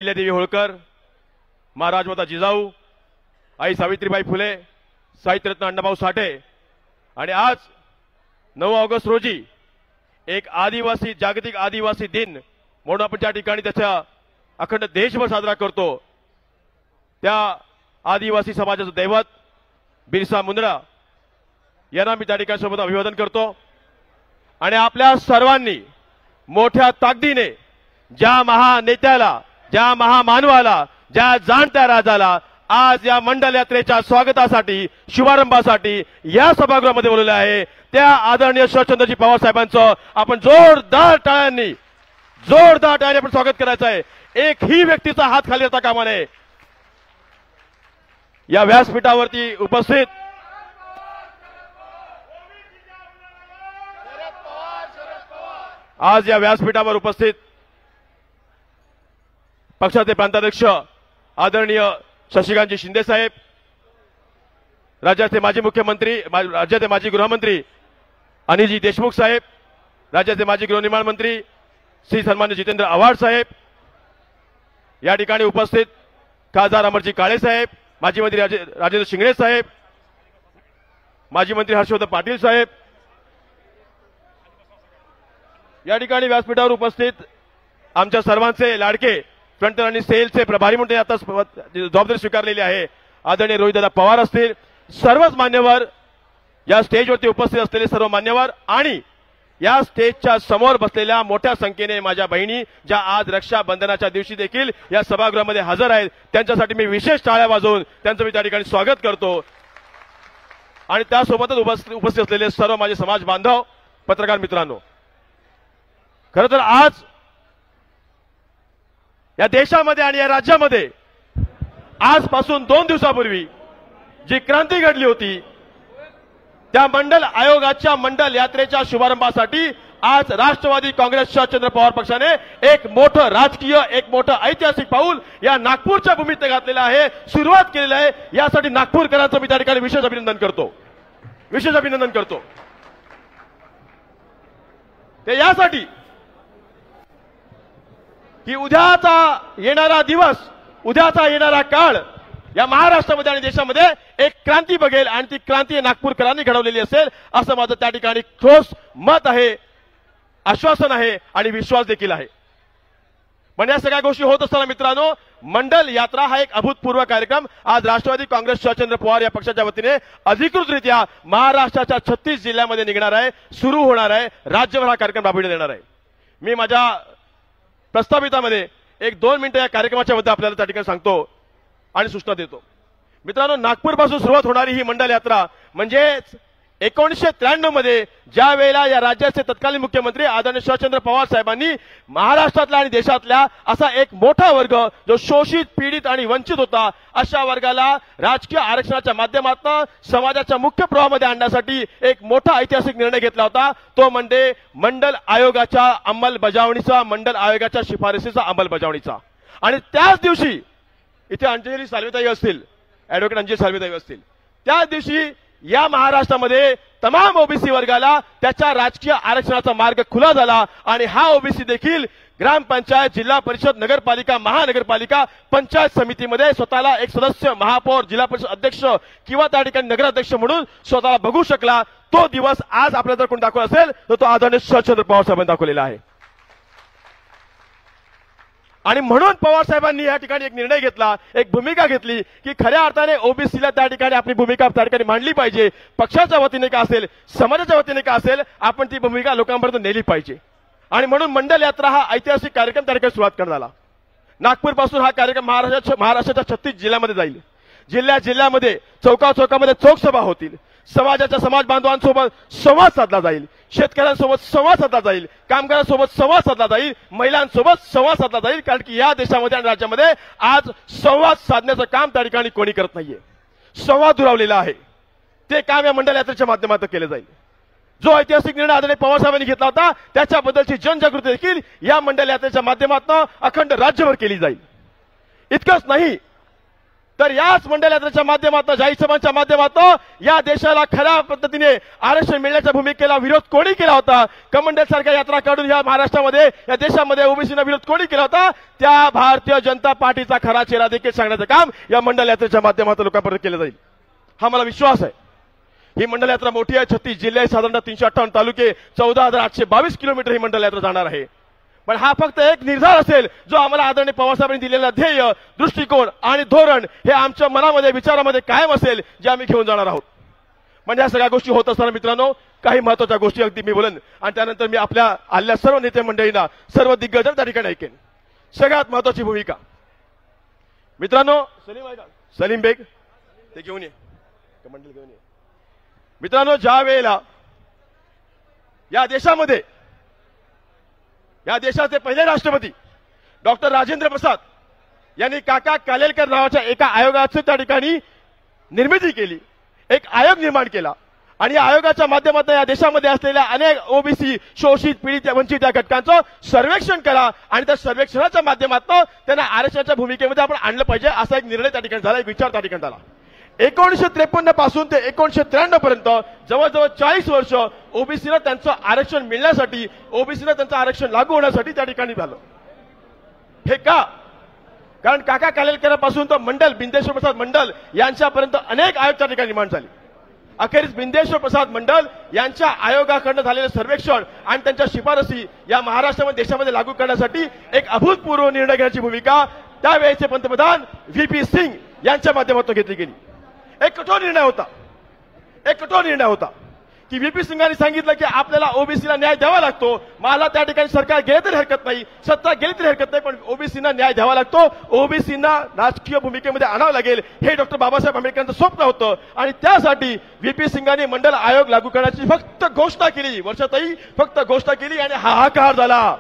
देवी होळकर, महाराजमाता जिजाऊ, आई सावित्रीबाई फुले, साहित्यरत्न अण्णाभाऊ साठे आणि आज 9 ऑगस्ट रोजी एक आदिवासी जागतिक आदिवासी दिन म्हणून आपण ज्या ठिकाणी त्याचा अखंड देशभर साजरा करतो, त्या आदिवासी समाजाचं दैवत बिरसा मुंडा यांना मी त्या ठिकाणी सोबत अभिवादन करतो आणि आपल्या सर्वांनी मोठ्या ताकदीने ज्या महानेत्याला, ज्या महामानवाला, ज्या जाणत्या राजाला आज या मंडल यात्रेच्या स्वागतासाठी, शुभारंभासाठी या सभागृहामध्ये बोलवले आहे, त्या आदरणीय शरदचंद्रजी पवार साहेबांचं आपण जोरदार टाळ्यांनी आपण स्वागत करायचं आहे। एकही व्यक्तीचा हात खाली येता कामा नये। या व्यासपीठावरती उपस्थित आज या व्यासपीठावर उपस्थित पक्षाचे प्रांताध्यक्ष आदरणीय शशिकांतजी शिंदे साहेब, राज्याचे माजी मुख्यमंत्री, राज्याचे माजी गृहमंत्री अनिलजी देशमुख साहेब, राज्याचे माजी गृहनिर्माण मंत्री श्री सन्मान्य जितेंद्र आव्हाड साहेब, या ठिकाणी उपस्थित खासदार अमरजी काळे साहेब, माजी मंत्री राजेंद्र शिंगणे साहेब, माजी मंत्री हर्षवर्धन पाटील साहेब, या ठिकाणी व्यासपीठावर उपस्थित आमच्या सर्वांचे लाडके फ्रंट आणि सेलचे प्रभारी म्हणून आता जबाबदारी स्वीकारलेली आहे आदरणीय रोहितदादा पवार असतील, सर्वच मान्यवर, या स्टेजवरती उपस्थित असलेले सर्व मान्यवर आणि या स्टेजच्या समोर बसलेल्या मोठ्या संख्येने माझ्या बहिणी ज्या आज रक्षाबंधनाच्या दिवशी देखील या सभागृहामध्ये हजर आहेत, त्यांच्यासाठी मी विशेष टाळ्या वाजवून त्यांचं मी त्या ठिकाणी स्वागत करतो आणि त्यासोबतच उपस्थित असलेले सर्व माझे समाज बांधव, पत्रकार मित्रांनो, खरं तर आज या देशामध्ये आणि या राज्यामध्ये आजपासून 2 दिवसापूर्वी जी क्रांती घडली होती, त्या मंडल आयोगाच्या मंडल यात्रेच्या शुभारंभासाठी आज राष्ट्रवादी काँग्रेस शरदचंद्र पवार पक्षाने एक मोठं राजकीय, एक मोठं ऐतिहासिक पाऊल या नागपूरच्या भूमीत घातलेलं आहे, सुरुवात केलेली आहे। यासाठी नागपूरकरांचं मी त्या ठिकाणी विशेष अभिनंदन करतो। ते यासाठी की उद्याचा येणारा दिवस, उद्याचा येणारा काळ या महाराष्ट्रामध्ये आणि देशामध्ये एक क्रांती बघेल आणि ती क्रांती नागपूरकरांनी घडवलेली असेल असं माझं त्या ठिकाणी ठोस मत आहे, आश्वासन आहे आणि विश्वास देखील आहे। पण या सगळ्या गोष्टी होत असताना मित्रांनो, मंडल यात्रा हा एक अभूतपूर्व कार्यक्रम आज राष्ट्रवादी काँग्रेस शरदचंद्र पवार या पक्षाच्या वतीने अधिकृतरित्या महाराष्ट्राच्या 36 जिल्ह्यामध्ये निघणार आहे, सुरू होणार आहे, राज्यभर हा कार्यक्रम राबविण्यात येणार आहे। मी माझ्या प्रस्तावितामध्ये 1-2 मिनिटं या कार्यक्रमाच्या बद्दल आपल्याला त्या ठिकाणी सांगतो आणि सूचना देतो। मित्रांनो, नागपूरपासून सुरुवात होणारी ही मंडल यात्रा म्हणजे 1993 मध्ये ज्या वेळेला या राज्याचे तत्कालीन मुख्यमंत्री आदरणीय शरदचंद्र पवार साहेबांनी महाराष्ट्रातल्या आणि देशातल्या असा एक मोठा वर्ग जो शोषित, पीडित आणि वंचित होता, अशा वर्गाला राजकीय आरक्षणाच्या माध्यमातून समाजाच्या मुख्य प्रवाहामध्ये आणण्यासाठी एक मोठा ऐतिहासिक निर्णय घेतला होता, तो म्हणजे मंडल आयोगाच्या अंमलबजावणीचा, मंडल आयोगाच्या शिफारसीचा अंमलबजावणीचा। आणि त्याच दिवशी इथे अंजली साल्वेताई असतील, ॲडव्होकेट अंजली साल्वेताई असतील, त्याच दिवशी या महाराष्ट्रामध्ये तमाम ओबीसी वर्गाला त्याच्या राजकीय आरक्षणाचा मार्ग खुला झाला आणि हा ओबीसी देखील ग्रामपंचायत, जिल्हा परिषद, नगरपालिका, महानगरपालिका, पंचायत समितीमध्ये स्वतःला एक सदस्य, महापौर, जिल्हा परिषद अध्यक्ष किंवा त्या ठिकाणी नगराध्यक्ष म्हणून स्वतःला बघू शकला। तो दिवस आज आपल्याला जर कोण दाखवला असेल तर तो आदरणीय शरदचंद्र पवार साहेबांनी दाखवलेला आहे आणि म्हणून पवार साहेबांनी या ठिकाणी एक निर्णय घेतला, एक भूमिका घेतली की खऱ्या अर्थाने ओबीसीला त्या ठिकाणी आपली भूमिका त्या ठिकाणी मांडली पाहिजे, पक्षाच्या वतीने का असेल, समाजाच्या वतीने का असेल, आपण ती भूमिका लोकांपर्यंत नेली पाहिजे आणि म्हणून मंडल यात्रा हा ऐतिहासिक कार्यक्रम त्या ठिकाणी सुरुवात करण्यात आला। नागपूरपासून हा कार्यक्रम महाराष्ट्राच्या 36 जिल्ह्यामध्ये जाईल, जिल्ह्यामध्ये चौकामध्ये चौकसभा होतील, समाजाच्या समाज बांधवांसोबत संवाद साधला जाईल, शेतकऱ्यांसोबत संवाद साधला जाईल, कामगारांसोबत संवाद साधला जाईल, महिलांसोबत संवाद साधला जाईल, कारण की या देशामध्ये आणि राज्यामध्ये आज संवाद साधण्याचं काम त्या ठिकाणी कोणी करत नाहीये। संवाद दुरावलेला आहे, ते काम या मंडल यात्रेच्या माध्यमातून केले जाईल। जो ऐतिहासिक निर्णय आदरणीय पवार साहेबांनी घेतला होता त्याच्याबद्दलची जनजागृती देखील या मंडल यात्रेच्या माध्यमातून अखंड राज्यभर केली जाईल। इतकंच नाही तर याच मंडल यात्रेच्या माध्यमातून जाहीर सभांच्या माध्यमातून या देशाला खऱ्या पद्धतीने आरक्षण मिळण्याच्या भूमिकेला विरोध कोणी केला होता, कमंडल सारख्या यात्रा काढून या महाराष्ट्रामध्ये या देशामध्ये ओबीसीना विरोध कोणी केला होता, त्या भारतीय जनता पार्टीचा खरा चेहरा देखील सांगण्याचं काम या मंडल यात्रेच्या माध्यमातून लोकांपर्यंत केलं जाईल, हा मला विश्वास आहे। ही मंडल यात्रा मोठी आहे, 36 जिल्हे, साधारणतः 358 तालुके, 14,822 किलोमीटर ही मंडल यात्रा जाणार आहे। पण हा फक्त एक निर्धार असेल जो आम्हाला आदरणीय पवारसाहेबांनी दिलेला ध्येय, दृष्टिकोन आणि धोरण हे आमच्या मनामध्ये विचारामध्ये कायम असेल, जे आम्ही घेऊन जाणार आहोत। म्हणजे या सगळ्या गोष्टी होत असताना मित्रांनो, काही महत्त्वाच्या गोष्टी अगदी मी बोलन आणि त्यानंतर मी आपल्या आलेल्या सर्व नेते मंडळींना, सर्व दिग्गजांना त्या ठिकाणी ऐकेन। सगळ्यात महत्त्वाची भूमिका मित्रांनो, सलीम बेग ते घेऊन ये, कमंडल घेऊन ये। मित्रांनो, ज्या वेळेला या देशाचे पहिले राष्ट्रपती डॉक्टर राजेंद्र प्रसाद यांनी काका कालेलकर नावाच्या एका आयोगाची त्या ठिकाणी निर्मिती केली, एक आयोग निर्माण केला आणि या आयोगाच्या माध्यमातून या देशामध्ये असलेल्या अनेक ओबीसी, शोषित, पीडित, वंचित या घटकांचं सर्वेक्षण करा आणि त्या सर्वेक्षणाच्या माध्यमातून त्यांना आरक्षणाच्या भूमिकेमध्ये आपण आणलं पाहिजे, असा एक निर्णय त्या ठिकाणी झाला, एक विचार त्या ठिकाणी झाला। 1953 पासून ते 1993 पर्यंत जवळजवळ 40 वर्ष ओबीसीला त्यांचं आरक्षण मिळण्यासाठी, ओबीसीला त्यांचं आरक्षण लागू होण्यासाठी त्या ठिकाणी झालं। हे का? कारण काका कालेलकरांपासून तर मंडल, बिंदेश्वर प्रसाद मंडल यांच्यापर्यंत अनेक आयोग त्या ठिकाणी निर्माण झाले। अखेरीस बिंदेश्वर प्रसाद मंडल यांच्या आयोगाकडून झालेलं सर्वेक्षण आणि त्यांच्या शिफारसी या महाराष्ट्रामध्ये देशामध्ये लागू करण्यासाठी एक अभूतपूर्व निर्णय घेण्याची भूमिका त्यावेळेचे पंतप्रधान व्हीपी सिंग यांच्या माध्यमातून घेतली गेली। एक कठोर निर्णय होता की व्हीपी सिंगांनी सांगितलं की आपल्याला ओबीसीला न्याय द्यावा लागतो। मला त्या ठिकाणी सरकार गेले तरी हरकत नाही, सत्ता गेली तरी हरकत नाही, पण ओबीसीना न्याय द्यावा लागतो, ओबीसीना राजकीय भूमिकेमध्ये आणावं लागेल, हे डॉक्टर बाबासाहेब आंबेडकरांचं स्वप्न होतं आणि त्यासाठी व्हीपी सिंगांनी मंडल आयोग लागू करण्याची फक्त घोषणा केली, वर्षातही फक्त घोषणा केली आणि हाहाकार झाला।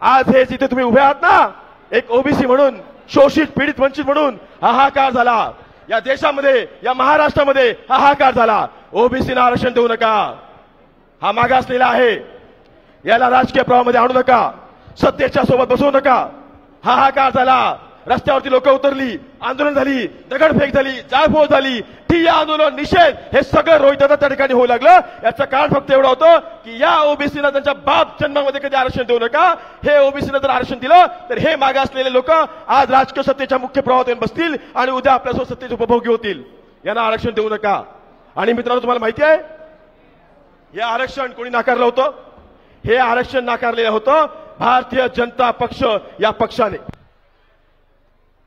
आज हे जिथे तुम्ही उभे आहात ना, एक ओबीसी म्हणून, शोषित, पीडित, वंचित म्हणून हाहाकार झाला या देशामध्ये, या महाराष्ट्रामध्ये हाहाकार झाला। ओबीसीना आरक्षण देऊ नका, हा मागासलेला आहे, याला राजकीय प्रवाहामध्ये आणू नका, सत्तेच्या सोबत बसवू नका, हाहाकार झाला। रस्त्यावरती लोक उतरली, आंदोलन झाली, दगडफेक झाली, जाळपोळ झाली, ठिय्या आंदोलन, निषेध, हे सगळं रोहिदादा त्या ठिकाणी होऊ लागलं। याचं कारण फक्त एवढं होतं की या ओबीसीना त्यांच्या बाप जन्मामध्ये कधी आरक्षण देऊ नका, हे ओबीसीना जर आरक्षण दिलं तर हे मागासलेले लोक आज राजकीय सत्तेच्या मुख्य प्रवाहात येऊन बसतील आणि उद्या आपल्यासोबत सत्तेचे उपभोगी होतील, यांना आरक्षण देऊ नका। आणि मित्रांनो, तुम्हाला माहिती आहे हे आरक्षण कोणी नाकारलं होतं? हे आरक्षण नाकारलेलं होतं भारतीय जनता पक्ष या पक्षाने।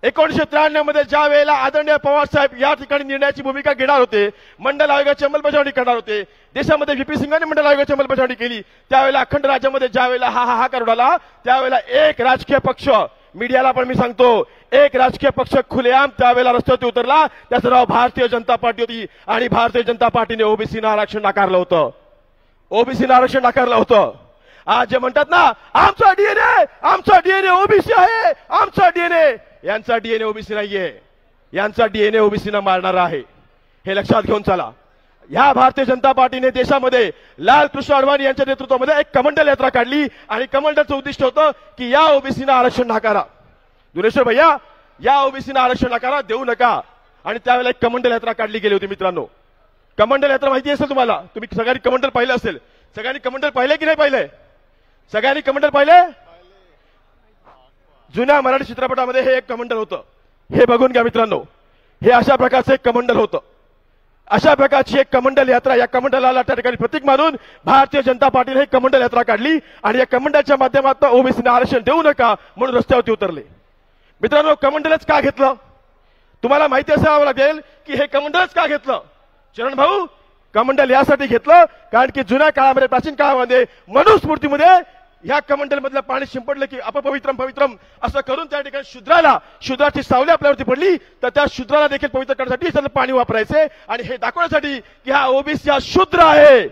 1993 मध्ये ज्या वेळेला आदरणीय पवार साहेब या ठिकाणी निर्णयाची भूमिका घेणार होते, मंडल आयोगाची अंमलबजावणी करणार होते, देशामध्ये व्हीपी सिंगांनी मंडल आयोगाची अंमलबजावणी केली, त्यावेळेला अखंड राज्यामध्ये ज्या वेळेला हाहाकार उडाला, त्यावेळेला एक राजकीय पक्ष, मीडियाला पण मी सांगतो, एक राजकीय पक्ष खुलेआम त्यावेळेला रस्त्यावरती उतरला, त्याचं नाव भारतीय जनता पार्टी होती आणि भारतीय जनता पार्टीने ओबीसीना आरक्षण नाकारलं होतं, ओबीसीना आरक्षण नाकारलं होतं। आज जे म्हणतात ना, आमचा डीएनए ओबीसी आहे, आमचा डीएनए, यांचा डीएनए ओबीसी नाहीये, यांचा डीएनए ओबीसीना मारणारा आहे, हे लक्षात घेऊन चला। या भारतीय जनता पार्टीने देशामध्ये लालकृष्ण अडवाणी यांच्या नेतृत्वामध्ये एक कमंडल यात्रा काढली आणि कमंडलचं उद्दिष्ट होतं की या ओबीसीना आरक्षण नाकारा, दुरेश्वर भैया, या ओबीसीना आरक्षण नाकारा, देऊ नका। आणि त्यावेळेला एक कमंडल यात्रा काढली गेली होती। मित्रांनो, कमंडल यात्रा माहिती असेल तुम्हाला, तुम्ही सगळ्यांनी कमंडल पाहिलं असेल, सगळ्यांनी कमंडल पाहिले की नाही पाहिले? सगळ्यांनी कमंडल पाहिले? जुन्या मराठी चित्रपटामध्ये हे एक कमंडल होतं, हे बघून घ्या मित्रांनो, हे अशा प्रकारचं एक कमंडल होतं, अशा प्रकारची एक कमंडल यात्रा, या कमंडलाला त्या ठिकाणी प्रतीक मानून भारतीय जनता पार्टीने ही कमंडल यात्रा काढली आणि या कमंडलच्या माध्यमातून ओबीसीना आरक्षण देऊ नका म्हणून रस्त्यावरती उतरले। मित्रांनो, कमंडलच का घेतलं? तुम्हाला माहिती असावं लागेल की हे कमंडलच का घेतलं। चरण भाऊ, कमंडल यासाठी घेतलं कारण की जुन्या काळामध्ये, प्राचीन काळामध्ये मनुस्मृतीमध्ये या कमंडल मधलं पाणी शिंपडलं की अपपवित्रम पवित्रम असं करून त्या ठिकाणी शूद्राची सावली आपल्यावरती पडली तर त्या शूद्राला देखील पवित्र करण्यासाठी त्याचं पाणी वापरायचे आणि हे दाखवण्यासाठी की हा ओबीसी हा शूद्र आहे,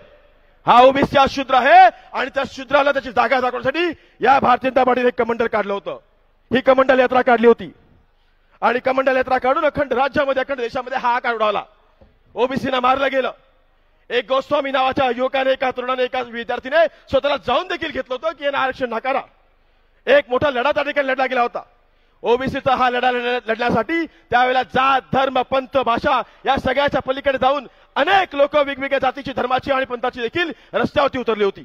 हा ओबीसी हा शूद्र आहे आणि त्या शूद्राला त्याची जागा दाखवण्यासाठी या भारतीय जनता पार्टीने कमंडल काढलं होतं। ही कमंडल यात्रा काढली होती आणि कमंडल यात्रा काढून अखंड राज्यामध्ये, अखंड देशामध्ये हाहाकार उडाला, ओबीसीना मारलं गेलं। एक गोस्वामी नावाच्या युवकाने, एका तरुणाने, एका विद्यार्थीने स्वतःला जाऊन देखील घेतलं होतं की यांना आरक्षण नाकारा। एक मोठा लढा त्या ठिकाणी लढला गेला होता। ओबीसीचा हा लढा लढण्यासाठी त्यावेळेला जात धर्म पंथ भाषा या सगळ्याच्या पलीकडे जाऊन अनेक लोक वेगवेगळ्या जातीची धर्माची आणि पंथाची देखील रस्त्यावरती उतरली होती।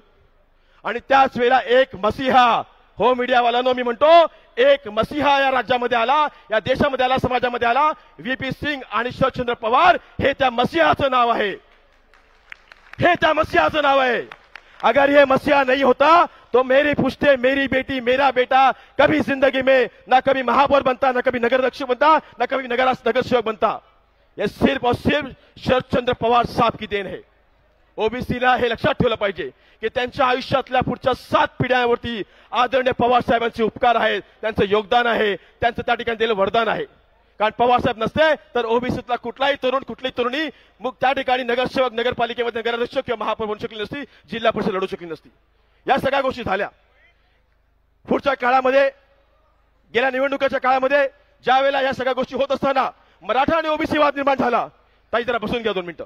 आणि त्याच वेळेला एक मसीहा, हो मीडियावाल्यांनो मी म्हणतो, एक मसीहा या राज्यामध्ये आला, या देशामध्ये आला, समाजामध्ये आला। व्हीपी सिंग आणि शरदचंद्र पवार हे त्या मसीहाचं नाव आहे, हे त्या मसीहाचं नाव है। अगर ये मसीहा नहीं होता तो मेरी पुश्ते, मेरी बेटी, मेरा बेटा कभी जिंदगी में ना कभी महापौर बनता, ना कभी नगर अध्यक्ष बनता, ना कभी नगर सेवक बनता। ये सिर्फ और सिर्फ शरदचंद्र पवार साहब की देन है। ओबीसीला हे लक्षात ठेवलं पाहिजे की त्यांच्या आयुष्यातल्या पुढच्या 7 पिढ्यांवरती आदरणीय पवार साहेबांचे उपकार आहेत, त्यांचं योगदान आहे, त्यांचं त्या ठिकाणी दिलेलं वरदान आहे। कारण पवार साहेब नसते तर ओबीसीतला कुठलाही तरुण, कुठलीही तरुणी मग त्या ठिकाणी नगरसेवक, नगरपालिकेमध्ये नगराध्यक्ष किंवा महापौर बनू शकली नसती, जिल्हा परिषद लढू शकली नसती। या सगळ्या गोष्टी झाल्या। पुढच्या काळामध्ये, गेल्या निवडणुकीच्या काळामध्ये ज्या वेळेला या सगळ्या गोष्टी होत असताना मराठा आणि ओबीसी वाद निर्माण झाला। ताई जरा बसून घ्या 2 मिनिटं।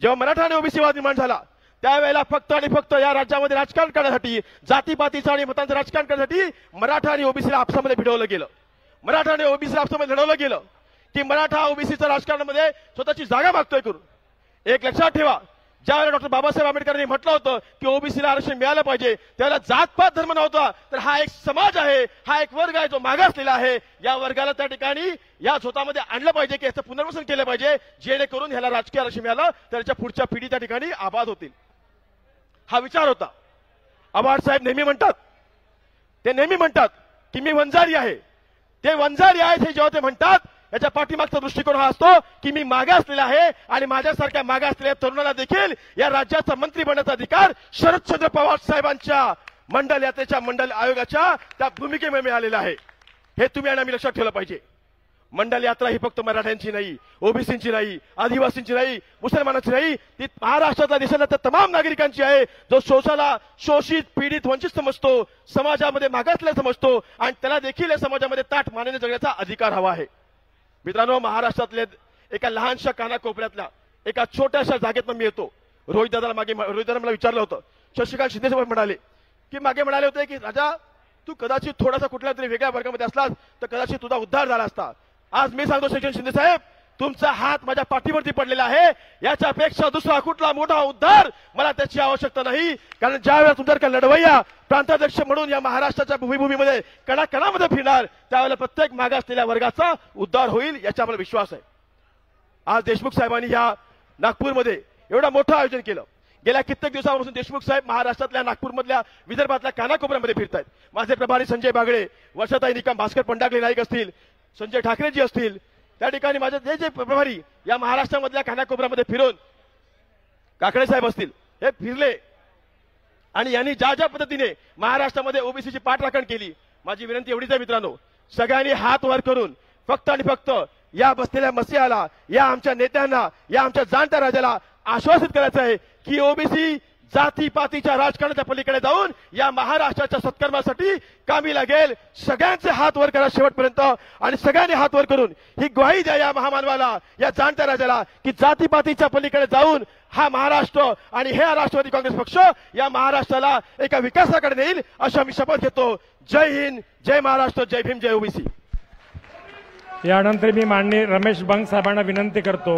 जेव्हा मराठा आणि ओबीसी वाद निर्माण झाला त्यावेळेला फक्त आणि फक्त या राज्यामध्ये राजकारण करण्यासाठी, जातीपातीचं आणि मतांचं राजकारण करण्यासाठी मराठा आणि ओबीसीला आपसामध्ये भिडवलं गेलं। मराठा आणि ओबीसी आपसामध्ये लढवलं गेलं की मराठा ओबीसीच्या राजकारणामध्ये स्वतःची जागा मागतोय करून। एक लक्षात ठेवा, ज्यावेळेला डॉक्टर बाबासाहेब आंबेडकरांनी म्हटलं होतं की ओबीसीला आरक्षण मिळालं पाहिजे, त्यावेळेला जातपात धर्म नव्हता, तर हा एक समाज आहे, हा एक वर्ग आहे जो मागासलेला आहे। या वर्गाला त्या ठिकाणी या झोतामध्ये आणलं पाहिजे की याचं पुनर्वसन केलं पाहिजे, जेणेकरून ह्याला राजकीय आरक्षण मिळालं तर याच्या पुढच्या पिढी त्या ठिकाणी आबाद होतील। हा विचार होता। आव्हाड साहेब नेहमी म्हणतात, ते नेहमी म्हणतात की मी वंजारी आहे। ते वंजारी आहेत हे जेव्हा ते म्हणतात याच्या पाठीमागचा दृष्टिकोन हा असतो की मी मागासलेला आहे आणि माझ्यासारख्या मागासलेल्या तरुणाला देखील या राज्याचा मंत्री बनण्याचा अधिकार शरदचंद्र पवार साहेबांच्या मंडल यात्रेच्या मंडल आयोगाच्या त्या भूमिकेमुळे मिळालेला आहे। हे तुम्ही आणि आम्ही लक्षात ठेवलं पाहिजे। मंडल यात्रा ही फक्त मराठ्यांची नाही, ओबीसींची नाही, आदिवासींची नाही, मुसलमानांची नाही, ती महाराष्ट्रातल्या देशातल्या तमाम नागरिकांची आहे। जो शोषित, पीडित, वंचित समजतो, समाजामध्ये मागासलेला समजतो आणि त्याला देखील या समाजामध्ये ताठ मानेने जगण्याचा अधिकार हवा आहे। मित्रांनो, महाराष्ट्रातल्या एका लहानशा कानाकोपऱ्यातल्या एका छोट्याशा जागेतून मी येतो। रोहित दादाला मला विचारलं होतं, शशिकांत शिंदे साहेब म्हणाले की मागे म्हणाले होते की राजा तू कदाचित थोडासा कुठल्या तरी वेगळ्या वर्गामध्ये असलास तर कदाचित तुझा उद्धार झाला असता। आज मी सांगतो शशिकांत शिंदे साहेब, तुमचा हात माझ्या पाठीवरती पडलेला आहे, याच्यापेक्षा दुसरा कुठला मोठा उद्धार मला त्याची आवश्यकता नाही। कारण ज्यावेळेला तुमच्याकडे लढवय्या प्रांताध्यक्ष म्हणून या महाराष्ट्राच्या भूमीमध्ये कणाकणामध्ये फिरणार त्यावेळेला प्रत्येक मागासलेल्या वर्गाचा उद्धार होईल याचा मला विश्वास आहे। आज देशमुख साहेबांनी या नागपूरमध्ये एवढं मोठं आयोजन केलं। गेल्या कित्येक दिवसांपासून देशमुख साहेब महाराष्ट्रातल्या, नागपूरमधल्या, विदर्भातल्या कानाकोपऱ्यामध्ये फिरतायत। माझे प्रभारी संजय बागडे, वर्षाताई निकम, भास्कर पंडागले नाईक असतील, संजय ठाकरेजी असतील, त्या ठिकाणी माझे जे प्रभारी या महाराष्ट्रामधल्या कानाकोपऱ्यामध्ये फिरून, काकडे साहेब असतील, हे फिरले आणि यांनी ज्या पद्धतीने महाराष्ट्रामध्ये ओबीसीची पाठराखण केली। माझी विनंती एवढीच आहे मित्रांनो, सगळ्यांनी हात वर करून फक्त आणि फक्त या बसलेल्या मसीहाला, या आमच्या नेत्यांना, या आमच्या जाणत्या राजाला आश्वासित करायचं आहे की ओबीसी जातीपातीच्या राजकारणाच्या पलीकडे जाऊन या महाराष्ट्राच्या सत्कर्मासाठी कामी लागेल। सगळ्यांचे हात वर करा शेवटपर्यंत आणि सगळ्यांनी हात वर करून ही ग्वाही द्या या महामानवाला, या जाणत्या राजाला की जातीपातीच्या पलीकडे जाऊन हा महाराष्ट्र आणि हे राष्ट्रवादी काँग्रेस पक्ष या महाराष्ट्राला एका विकासाकडे नेईल अशा मी शपथ घेतो। जय हिंद, जय महाराष्ट्र, जय भीम, जय ओबीसी। यानंतर मी माननीय रमेश बंग साहेबांना विनंती करतो